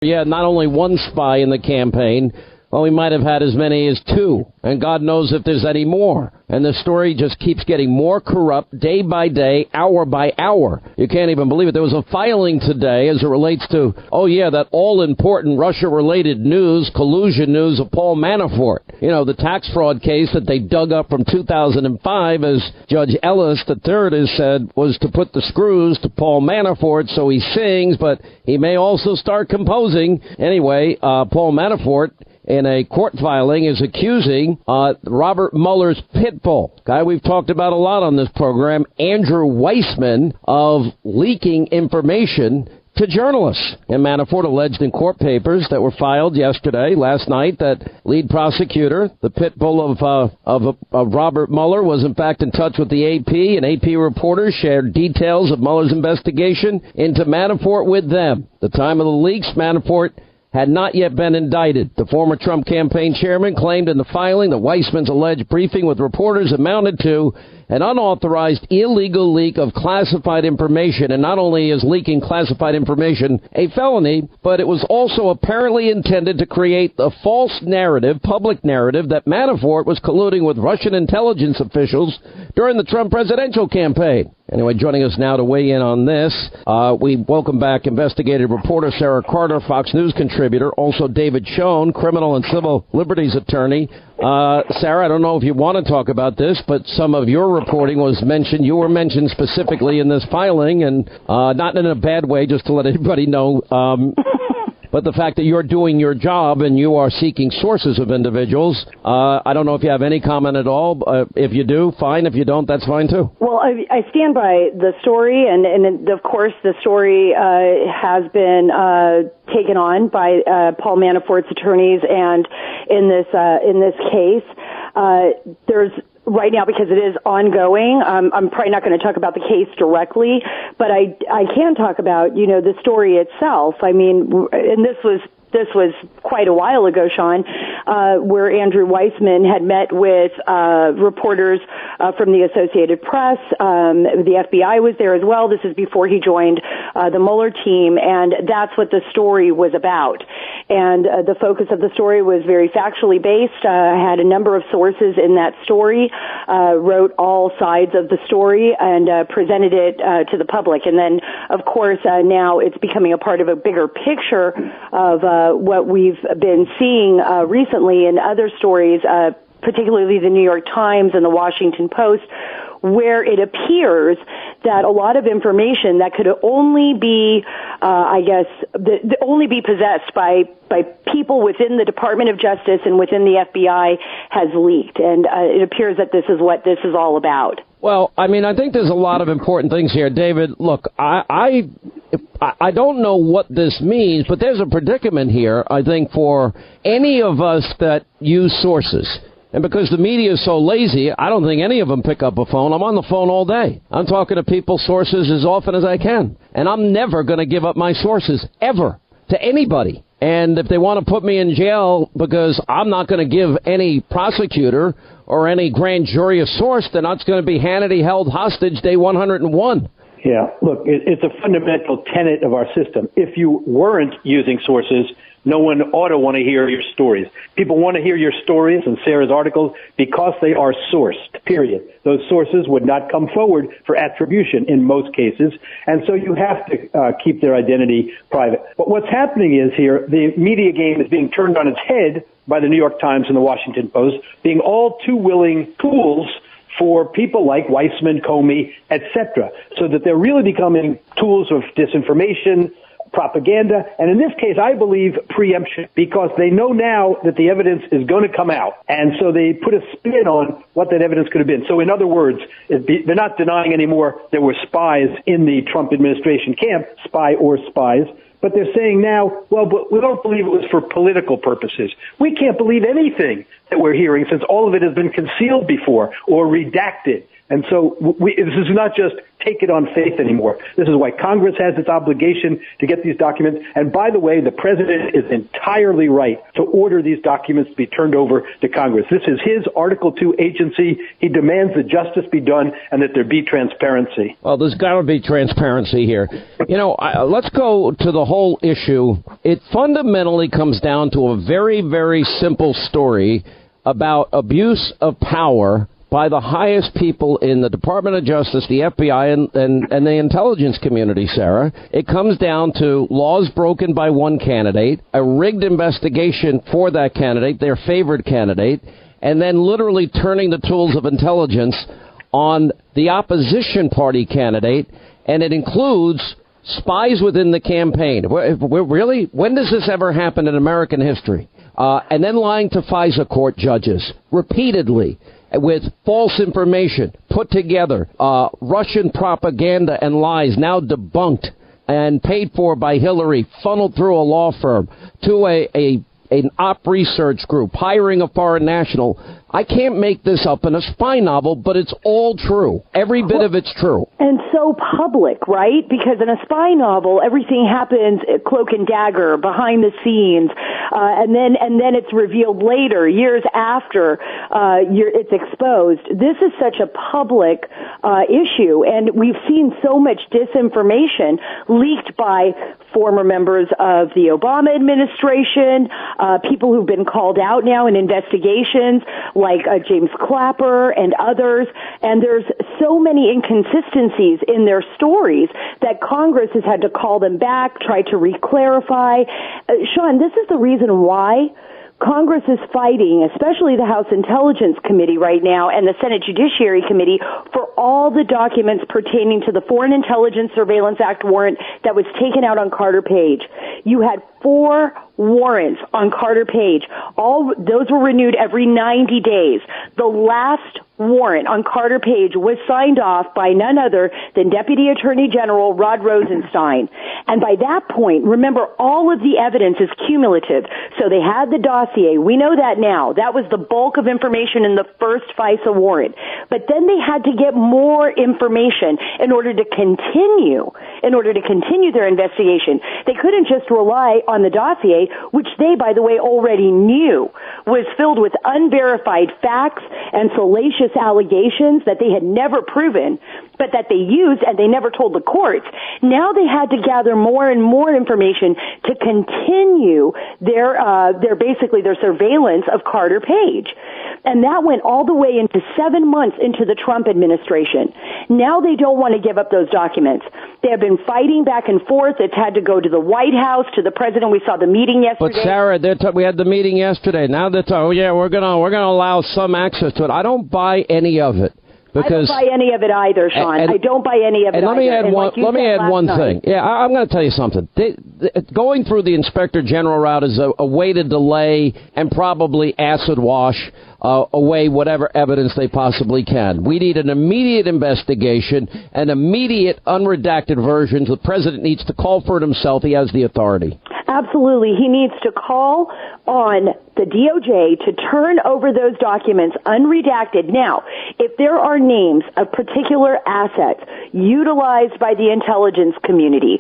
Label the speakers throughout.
Speaker 1: Yeah, not only one spy in the campaign, well, we might have had as many as two, and God knows if there's any more. And the story just keeps getting more corrupt day by day, hour by hour. You can't even believe it. There was a filing today as it relates to, that all-important Russia-related news, collusion news of Paul Manafort. You know, the tax fraud case that they dug up from 2005, as Judge Ellis III has said, was to put the screws to Paul Manafort so he sings, but he may also start composing. Anyway, Paul Manafort, in a court filing, is accusing Robert Mueller's pit bull, guy we've talked about a lot on this program, Andrew Weissman, of leaking information to journalists. And Manafort alleged in court papers that were filed last night, that lead prosecutor, the pit bull of Robert Mueller, was in fact in touch with the AP, and AP reporters shared details of Mueller's investigation into Manafort with them. At the time of the leaks, Manafort had not yet been indicted. The former Trump campaign chairman claimed in the filing that Weissman's alleged briefing with reporters amounted to an unauthorized illegal leak of classified information. And not only is leaking classified information a felony, but it was also apparently intended to create a false narrative, public narrative, that Manafort was colluding with Russian intelligence officials during the Trump presidential campaign. Anyway, joining us now to weigh in on this, we welcome back investigative reporter Sara Carter, Fox News contributor, also David Schoen, criminal and civil liberties attorney. Sara, I don't know if you want to talk about this, but some of your reporting was mentioned. You were mentioned specifically in this filing, and not in a bad way, just to let everybody know. But the fact that you're doing your job and you are seeking sources of individuals, I don't know if you have any comment at all. If you do, fine. If you don't, that's fine too.
Speaker 2: Well, I stand by the story, and of course the story has been taken on by Paul Manafort's attorneys, and in this case, there's right now, because it is ongoing, I'm probably not going to talk about the case directly, but I can talk about, the story itself. I mean, and this was quite a while ago, Sean, where Andrew Weissman had met with reporters from the Associated Press. The FBI was there as well. This is before he joined the Mueller team, and that's what the story was about. And the focus of the story was very factually based. I had a number of sources in that story, wrote all sides of the story, and presented it to the public. And then, of course, now it's becoming a part of a bigger picture of what we've been seeing recently in other stories, particularly the New York Times and the Washington Post, where it appears that a lot of information that could only be, only be possessed by people within the Department of Justice and within the FBI has leaked. And it appears that this is what this is all about.
Speaker 1: Well, I mean, I think there's a lot of important things here, David. Look, I don't know what this means, but there's a predicament here, I think, for any of us that use sources. And because the media is so lazy, I don't think any of them pick up a phone. I'm on the phone all day. I'm talking to people's sources as often as I can. And I'm never going to give up my sources, ever, to anybody. And if they want to put me in jail because I'm not going to give any prosecutor or any grand jury a source, then that's going to be Hannity held hostage day 101.
Speaker 3: Yeah, look, it's a fundamental tenet of our system. If you weren't using sources, no one ought to want to hear your stories. People want to hear your stories and Sarah's articles because they are sourced, period. Those sources would not come forward for attribution in most cases, and so you have to keep their identity private. But what's happening is here, the media game is being turned on its head by the New York Times and the Washington Post, being all too willing tools for people like Weissman, Comey, etc., so that they're really becoming tools of disinformation, propaganda, and in this case, I believe preemption, because they know now that the evidence is going to come out, and so they put a spin on what that evidence could have been. So in other words, they're not denying anymore there were spies in the Trump administration camp, spy or spies, but they're saying now, well, but we don't believe it was for political purposes. We can't believe anything that we're hearing, since all of it has been concealed before or redacted. And so this is not just take it on faith anymore. This is why Congress has its obligation to get these documents. And by the way, the president is entirely right to order these documents to be turned over to Congress. This is his Article 2 agency. He demands that justice be done and that there be transparency.
Speaker 1: Well, there's got to be transparency here. Let's go to the whole issue. It fundamentally comes down to a very, very simple story about abuse of power by the highest people in the Department of Justice, the FBI, and the intelligence community, Sarah. It comes down to laws broken by one candidate, a rigged investigation for that candidate, their favored candidate, and then literally turning the tools of intelligence on the opposition party candidate, and it includes spies within the campaign. Really? When does this ever happen in American history? And then lying to FISA court judges repeatedly with false information put together, Russian propaganda and lies now debunked and paid for by Hillary, funneled through a law firm to an op research group, hiring a foreign national. I can't make this up in a spy novel, but it's all true. Every bit of it's true.
Speaker 2: And so public, right? Because in a spy novel, everything happens cloak and dagger, behind the scenes, and then it's revealed later, years after it's exposed. This is such a public issue, and we've seen so much disinformation leaked by former members of the Obama administration, people who've been called out now in investigations, like James Clapper and others, and there's so many inconsistencies in their stories that Congress has had to call them back, try to re-clarify. Sean, this is the reason why Congress is fighting, especially the House Intelligence Committee right now and the Senate Judiciary Committee, for all the documents pertaining to the Foreign Intelligence Surveillance Act warrant that was taken out on Carter Page. You had 4 warrants on Carter Page. All those were renewed every 90 days. The last warrant on Carter Page was signed off by none other than Deputy Attorney General Rod Rosenstein. And by that point, remember, all of the evidence is cumulative. So they had the dossier. We know that now. That was the bulk of information in the first FISA warrant. But then they had to get more information in order to continue their investigation. They couldn't just rely on the dossier, which they, by the way, already knew was filled with unverified facts and salacious allegations that they had never proven, but that they used and they never told the courts. Now they had to gather more and more information to continue their surveillance of Carter Page. And that went all the way into 7 months into the Trump administration. Now they don't want to give up those documents. They have been fighting back and forth. It's had to go to the White House, to the president. We saw the meeting yesterday.
Speaker 1: But Sarah, we had the meeting yesterday. Now they're talking, we're gonna allow some access to it. I don't buy any of it. Because,
Speaker 2: I don't buy any of it either, Sean. I don't buy any of it either.
Speaker 1: Let me add one thing. Yeah, I'm going to tell you something. Going through the Inspector General route is a way to delay and probably acid wash away whatever evidence they possibly can. We need an immediate investigation, an immediate unredacted version. The president needs to call for it himself. He has the authority.
Speaker 2: Absolutely. He needs to call on the DOJ to turn over those documents unredacted. Now, if there are names of particular assets utilized by the intelligence community,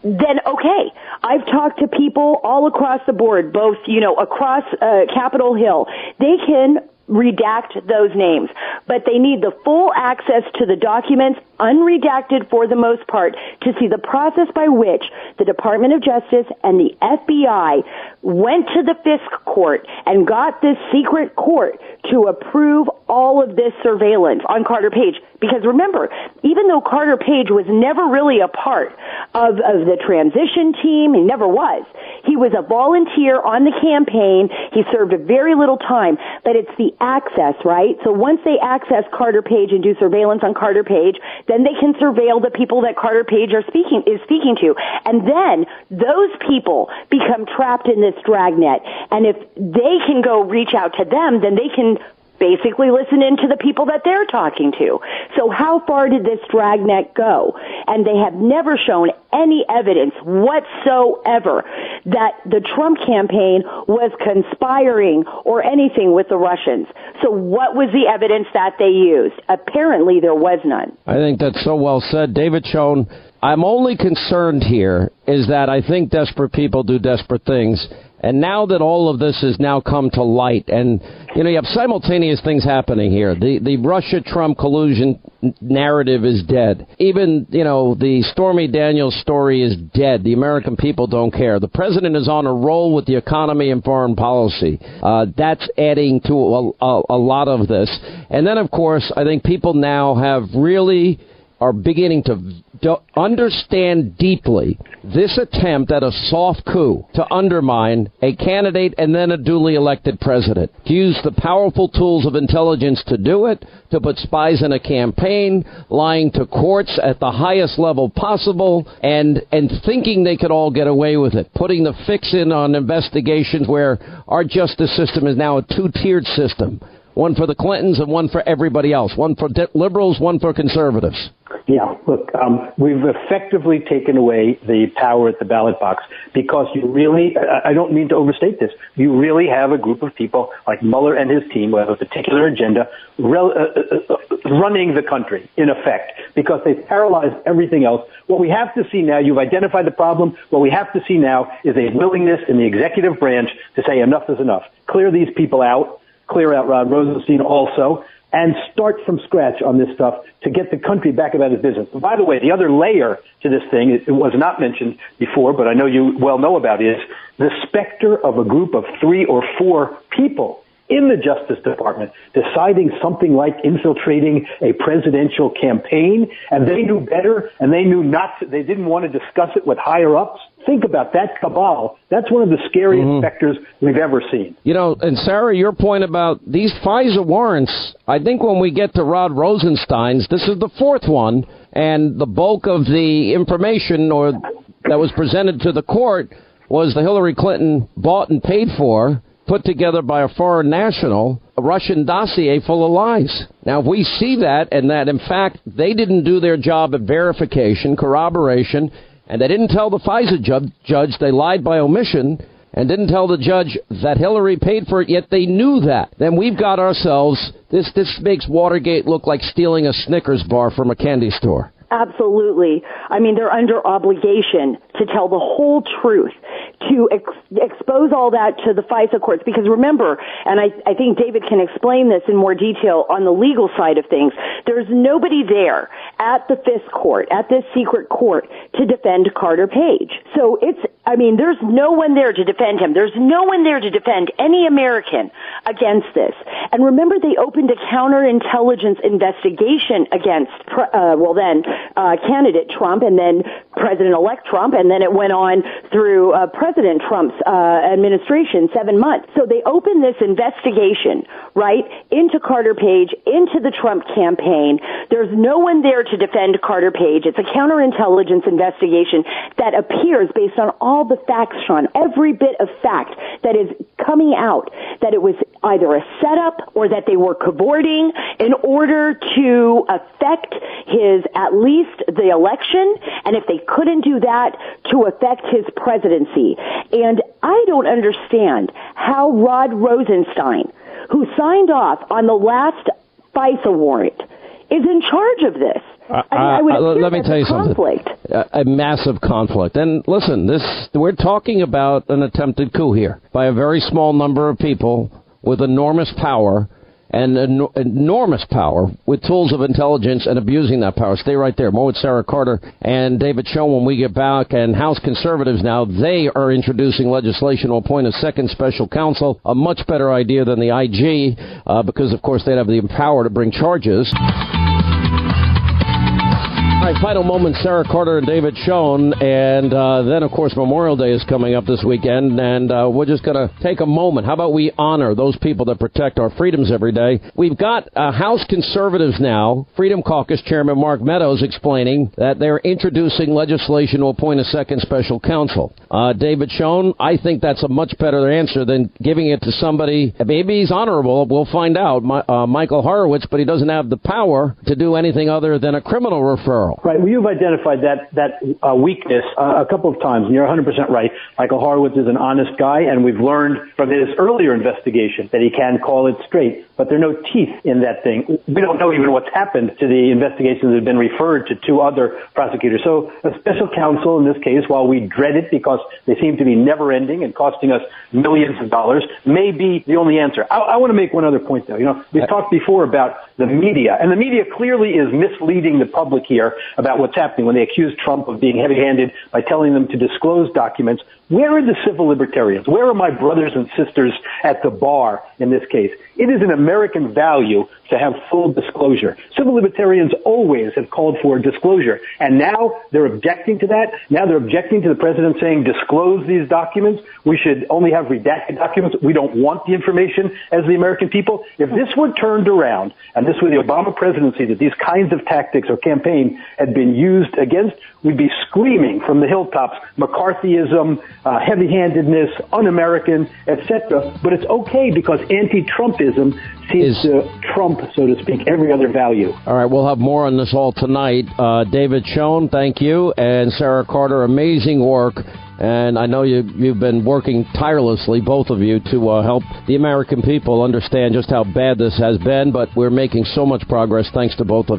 Speaker 2: then okay. I've talked to people all across the board, both, across Capitol Hill. They can redact those names, but they need the full access to the documents, unredacted for the most part, to see the process by which the Department of Justice and the FBI went to the FISC court and got this secret court to approve all of this surveillance on Carter Page. Because remember, even though Carter Page was never really a part of the transition team, he never was. He was a volunteer on the campaign. He served a very little time, but it's the access, right? So once they access Carter Page and do surveillance on Carter Page, then they can surveil the people that Carter Page is speaking to. And then those people become trapped in this dragnet. And if they can go reach out to them, then they can basically listening to the people that they're talking to. So how far did this dragnet go? And they have never shown any evidence whatsoever that the Trump campaign was conspiring or anything with the Russians. So what was the evidence that they used? Apparently there was none.
Speaker 1: I think that's so well said. David Schoen, I'm only concerned here is that I think desperate people do desperate things. And now that all of this has now come to light, and, you have simultaneous things happening here. The Russia-Trump collusion narrative is dead. Even, the Stormy Daniels story is dead. The American people don't care. The president is on a roll with the economy and foreign policy. That's adding to a lot of this. And then, of course, I think people now are beginning to understand deeply this attempt at a soft coup to undermine a candidate and then a duly elected president. To use the powerful tools of intelligence to do it, to put spies in a campaign, lying to courts at the highest level possible, and thinking they could all get away with it. Putting the fix in on investigations where our justice system is now a two-tiered system. One for the Clintons and one for everybody else. One for liberals, one for conservatives.
Speaker 3: Yeah, look, we've effectively taken away the power at the ballot box because you really, I don't mean to overstate this, you really have a group of people like Mueller and his team who have a particular agenda running the country, in effect, because they've paralyzed everything else. What we have to see now, you've identified the problem, what we have to see now is a willingness in the executive branch to say enough is enough. Clear these people out, clear out Rod Rosenstein also, and start from scratch on this stuff to get the country back about its business. And by the way, the other layer to this thing, it was not mentioned before, but I know you well know about, is the specter of a group of 3 or 4 people in the Justice Department deciding something like infiltrating a presidential campaign, and they knew better, and they they didn't want to discuss it with higher ups. Think about that cabal. That's one of the scariest specters we've ever seen.
Speaker 1: And Sarah, your point about these FISA warrants, I think when we get to Rod Rosenstein's, this is the 4th one, and the bulk of the information that was presented to the court was the Hillary Clinton bought and paid for, put together by a foreign national, a Russian dossier full of lies. Now, if we see that, and that, in fact, they didn't do their job at verification, corroboration, and they didn't tell the FISA judge they lied by omission, and didn't tell the judge that Hillary paid for it, yet they knew that, then we've got ourselves, this makes Watergate look like stealing a Snickers bar from a candy store.
Speaker 2: Absolutely. I mean, they're under obligation to tell the whole truth, to expose all that to the FISA courts. Because remember, and I think David can explain this in more detail on the legal side of things, there's nobody there at the FISA court, at this secret court, to defend Carter Page. So there's no one there to defend him. There's no one there to defend any American against this. And remember, they opened a counterintelligence investigation against, candidate Trump and then President-elect Trump, and then it went on through President Trump's administration, 7 months. So they opened this investigation, right, into Carter Page, into the Trump campaign. There's no one there to defend Carter Page. It's a counterintelligence investigation that appears based on all the facts, Sean, every bit of fact that is coming out, that it was either a setup or that they were cavorting in order to affect at least the election, and if they couldn't do that, to affect his presidency. And I don't understand how Rod Rosenstein, who signed off on the last FISA warrant, is in charge of this.
Speaker 1: Let me tell you something. A massive conflict. And listen, we're talking about an attempted coup here by a very small number of people with enormous power, and enormous power with tools of intelligence and abusing that power. Stay right there. More with Sarah Carter and David Schoen when we get back. And House conservatives now, they are introducing legislation to appoint a second special counsel, a much better idea than the IG, because, of course, they'd have the power to bring charges. All right, final moment, Sarah Carter and David Schoen, and then, of course, Memorial Day is coming up this weekend, and we're just going to take a moment. How about we honor those people that protect our freedoms every day? We've got House conservatives now, Freedom Caucus Chairman Mark Meadows explaining that they're introducing legislation to appoint a second special counsel. David Schoen, I think that's a much better answer than giving it to somebody. Maybe he's honorable, we'll find out, Michael Horowitz, but he doesn't have the power to do anything other than a criminal referral.
Speaker 3: Right. Well, you've identified that weakness a couple of times, and you're 100% right. Michael Horowitz is an honest guy, and we've learned from his earlier investigation that he can call it straight. But there are no teeth in that thing. We don't know even what's happened to the investigations that have been referred to two other prosecutors. So a special counsel in this case, while we dread it because they seem to be never-ending and costing us millions of dollars, may be the only answer. I want to make one other point, though. You know, we've talked before about the media, and the media clearly is misleading the public here about what's happening when they accuse Trump of being heavy-handed by telling them to disclose documents. Where are the civil libertarians? Where are my brothers and sisters at the bar in this case? It is an American value to have full disclosure. Civil libertarians always have called for disclosure, and now they're objecting to that. Now they're objecting to the president saying, disclose these documents. We should only have redacted documents. We don't want the information as the American people. If this were turned around, and this were the Obama presidency, that these kinds of tactics or campaign had been used against, we'd be screaming from the hilltops, McCarthyism, heavy-handedness, un-American, etc. But it's okay because anti-Trumpism seems to trump, so to speak, every other value.
Speaker 1: All right, we'll have more on this all tonight. David Schoen, thank you, and Sarah Carter, amazing work. And I know you've been working tirelessly, both of you, to help the American people understand just how bad this has been, but we're making so much progress thanks to both of you.